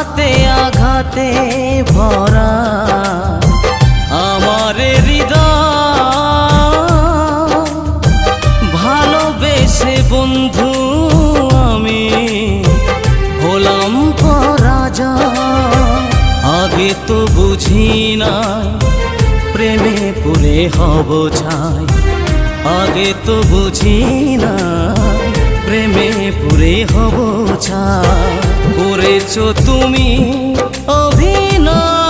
আঘাতে আঘাতে ভরা আমার হৃদয়, ভালোবেসে বন্ধু আমি হলাম পরাজয়। আগে তো বুঝি নাই প্রেমে পড়ে হব ছাই, আগে তো বুঝি নাই প্রেমে পড়ে হব ছাই। করেছো তুমি অভিনয়